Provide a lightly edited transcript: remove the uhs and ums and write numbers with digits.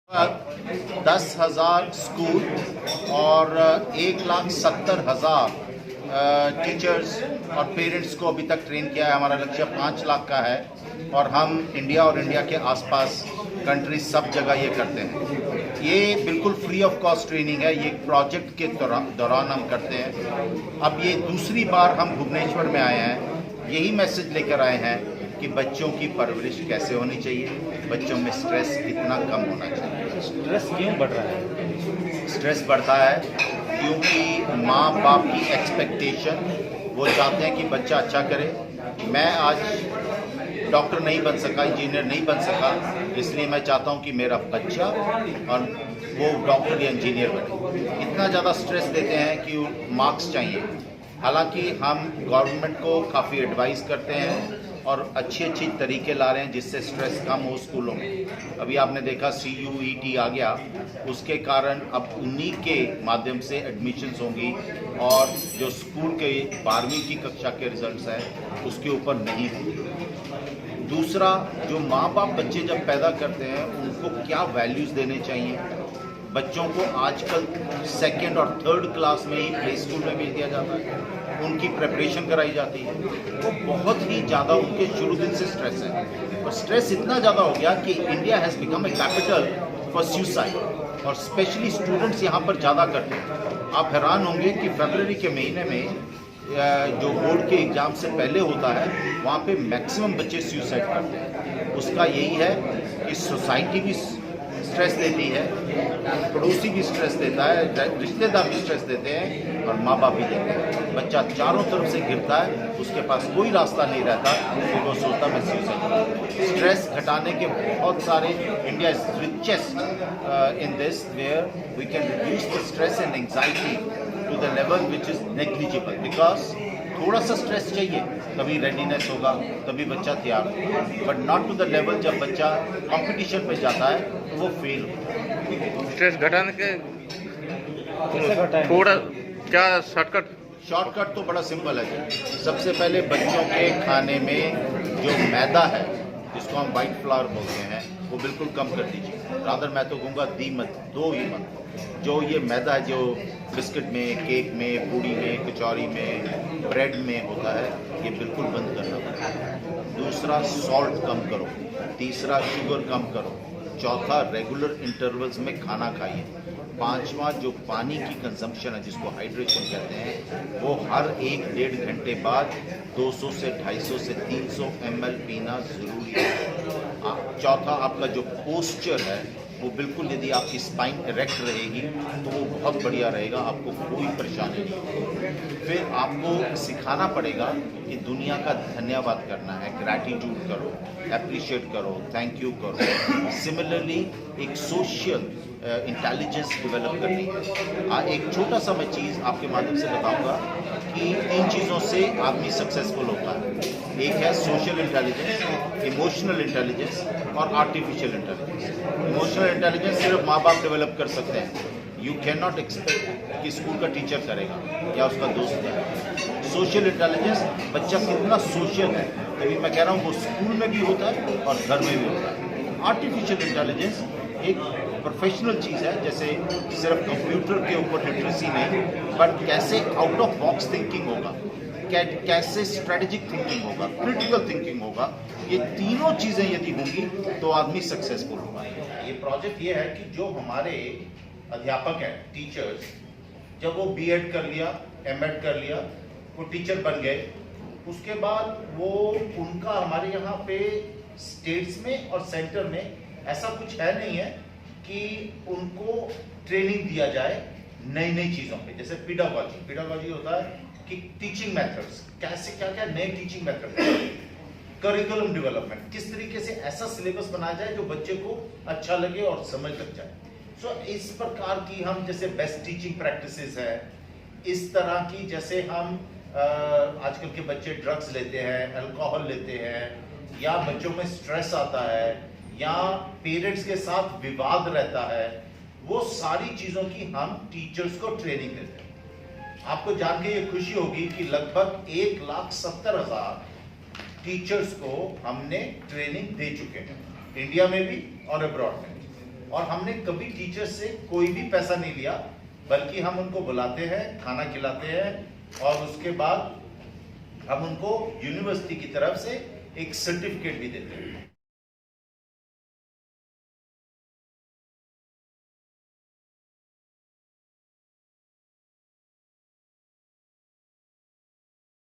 10,000 school और 1,70,000 teachers और parents को अभी तक ट्रेन किया है। हमारा लक्ष्य 5 लाख का है और हम इंडिया और इंडिया के आसपास कंट्री सब जगह ये करते हैं। ये बिल्कुल फ्री ऑफ कॉस्ट ट्रेनिंग है। ये प्रोजेक्ट के दौरान हम करते हैं। अब ये दूसरी बार हम भुवनेश्वर में आए हैं। यही मैसेज लेकर आए हैं कि बच्चों की परवरिश कैसे होनी चाहिए, बच्चों में स्ट्रेस कितना कम होना चाहिए। स्ट्रेस क्यों बढ़ रहा है? स्ट्रेस बढ़ता है क्योंकि माँ बाप की एक्सपेक्टेशन, वो चाहते हैं कि बच्चा अच्छा करे। मैं आज डॉक्टर नहीं बन सका, इंजीनियर नहीं बन सका, इसलिए मैं चाहता हूँ कि मेरा बच्चा और वो डॉक्टर या इंजीनियर बने। इतना ज़्यादा स्ट्रेस देते हैं कि मार्क्स चाहिए। हालांकि हम गवर्नमेंट को काफ़ी एडवाइस करते हैं और अच्छे तरीके ला रहे हैं जिससे स्ट्रेस कम हो स्कूलों में। अभी आपने देखा CUET आ गया, उसके कारण अब उन्हीं के माध्यम से एडमिशन्स होंगी और जो स्कूल के 12वीं की कक्षा के रिजल्ट्स हैं उसके ऊपर नहीं होंगे। दूसरा, जो माँ बाप बच्चे जब पैदा करते हैं उनको क्या वैल्यूज़ देने चाहिए। बच्चों को आजकल 2nd और 3rd क्लास में ही प्ले स्कूल में भेज दिया जाता है, उनकी प्रिपरेशन कराई जाती है। वो बहुत ही ज़्यादा उनके शुरू दिन से स्ट्रेस है और स्ट्रेस इतना ज़्यादा हो गया कि India has become a capital for suicide और स्पेशली स्टूडेंट्स यहाँ पर ज़्यादा करते हैं। आप हैरान होंगे कि फरवरी के महीने में जो बोर्ड के एग्ज़ाम से पहले होता है वहाँ पे मैक्सिमम बच्चे सुसाइड करते हैं। उसका यही है कि सोसाइटी भी स्ट्रेस देती है, पड़ोसी भी स्ट्रेस देता है, रिश्तेदार भी स्ट्रेस देते हैं और माँ बाप भी देते हैं। बच्चा चारों तरफ से गिरता है, उसके पास कोई रास्ता नहीं रहता कि वो सोचता मैं सुसाइड। स्ट्रेस घटाने के बहुत सारे, India is richest in this where we can reduce the stress and anxiety to the level which is negligible. Because थोड़ा सा स्ट्रेस चाहिए तभी रेडीनेस होगा, तभी बच्चा तैयार होगा, but not to the level जब बच्चा कंपटीशन में जाता है तो वो फेल होता है। स्ट्रेस घटाने के थोड़ा क्या शॉर्टकट तो बड़ा सिंपल है जी। सबसे पहले बच्चों के खाने में जो मैदा है, जिसको हम वाइट फ्लावर बोलते हैं, वो बिल्कुल कम कर दीजिए। रादर मैं तो कहूँगा दो ही मत। जो ये मैदा है जो बिस्किट में, केक में, पूड़ी में, कचौरी में, ब्रेड में होता है, ये बिल्कुल बंद करना पड़ेगा। दूसरा, सॉल्ट कम करो। तीसरा, शुगर कम करो। चौथा, रेगुलर इंटरवल्स में खाना खाइए। पांचवा, जो पानी की कंजम्पशन है जिसको हाइड्रेशन कहते हैं, वो हर 1-1.5 घंटे बाद 200 से 250 से 300 ml पीना ज़रूरी है। चौथा, आपका जो पोस्चर है वो बिल्कुल, यदि आपकी स्पाइन इरेक्ट रहेगी तो वो बहुत बढ़िया रहेगा, आपको कोई परेशानी नहीं होगी। फिर आपको सिखाना पड़ेगा कि दुनिया का धन्यवाद करना है, ग्रैटिट्यूड करो, एप्रिशिएट करो, थैंक यू करो। सिमिलरली एक सोशल इंटेलिजेंस डेवलप करनी है। एक छोटा सा मैं चीज़ आपके माध्यम से बताऊंगा कि 3 चीज़ों से आदमी सक्सेसफुल होता है। एक है सोशल इंटेलिजेंस, इमोशनल इंटेलिजेंस और आर्टिफिशियल इंटेलिजेंस। इमोशनल इंटेलिजेंस सिर्फ माँ बाप डेवलप कर सकते हैं। यू कैन नॉट एक्सपेक्ट कि स्कूल का टीचर करेगा या उसका दोस्त है। सोशल इंटेलिजेंस, बच्चा कितना सोशल है, तभी मैं कह रहा हूँ वो स्कूल में भी होता है और घर में भी होता है। आर्टिफिशियल इंटेलिजेंस एक प्रोफेशनल चीज़ है, जैसे सिर्फ कंप्यूटर के ऊपर लिटरेसी नहीं, बट कैसे आउट ऑफ बॉक्स थिंकिंग होगा, कैसे स्ट्रेटेजिक थिंकिंग होगा, क्रिटिकल थिंकिंग होगा। ये तीनों चीज़ें यदि होंगी तो आदमी सक्सेसफुल होगा। ये प्रोजेक्ट ये है कि जो हमारे अध्यापक हैं, टीचर्स, जब वो B.Ed कर लिया, M.Ed कर लिया, वो टीचर बन गए, उसके बाद वो उनका हमारे यहाँ पे स्टेट्स में और सेंटर में ऐसा कुछ है नहीं है कि उनको ट्रेनिंग दिया जाए नई नई चीज़ों पे। जैसे पीडागॉजी होता है कि टीचिंग मेथड्स, कैसे क्या क्या नए टीचिंग मेथड, करिकुलम डेवलपमेंट, किस तरीके से ऐसा सिलेबस बनाया जाए जो बच्चे को अच्छा लगे और समझ लग जाए। सो इस प्रकार की हम, जैसे बेस्ट टीचिंग प्रैक्टिसेस है, इस तरह की, जैसे हम आजकल के बच्चे ड्रग्स लेते हैं, अल्कोहल लेते हैं, या बच्चों में स्ट्रेस आता है, या पेरेंट्स के साथ विवाद रहता है, वो सारी चीज़ों की हम टीचर्स को ट्रेनिंग देते हैं। आपको जान के ये खुशी होगी कि लगभग 1,70,000 टीचर्स को हमने ट्रेनिंग दे चुके हैं, इंडिया में भी और अब्रॉड में। और हमने कभी टीचर से कोई भी पैसा नहीं लिया, बल्कि हम उनको बुलाते हैं, खाना खिलाते हैं और उसके बाद हम उनको यूनिवर्सिटी की तरफ से एक सर्टिफिकेट भी देते हैं।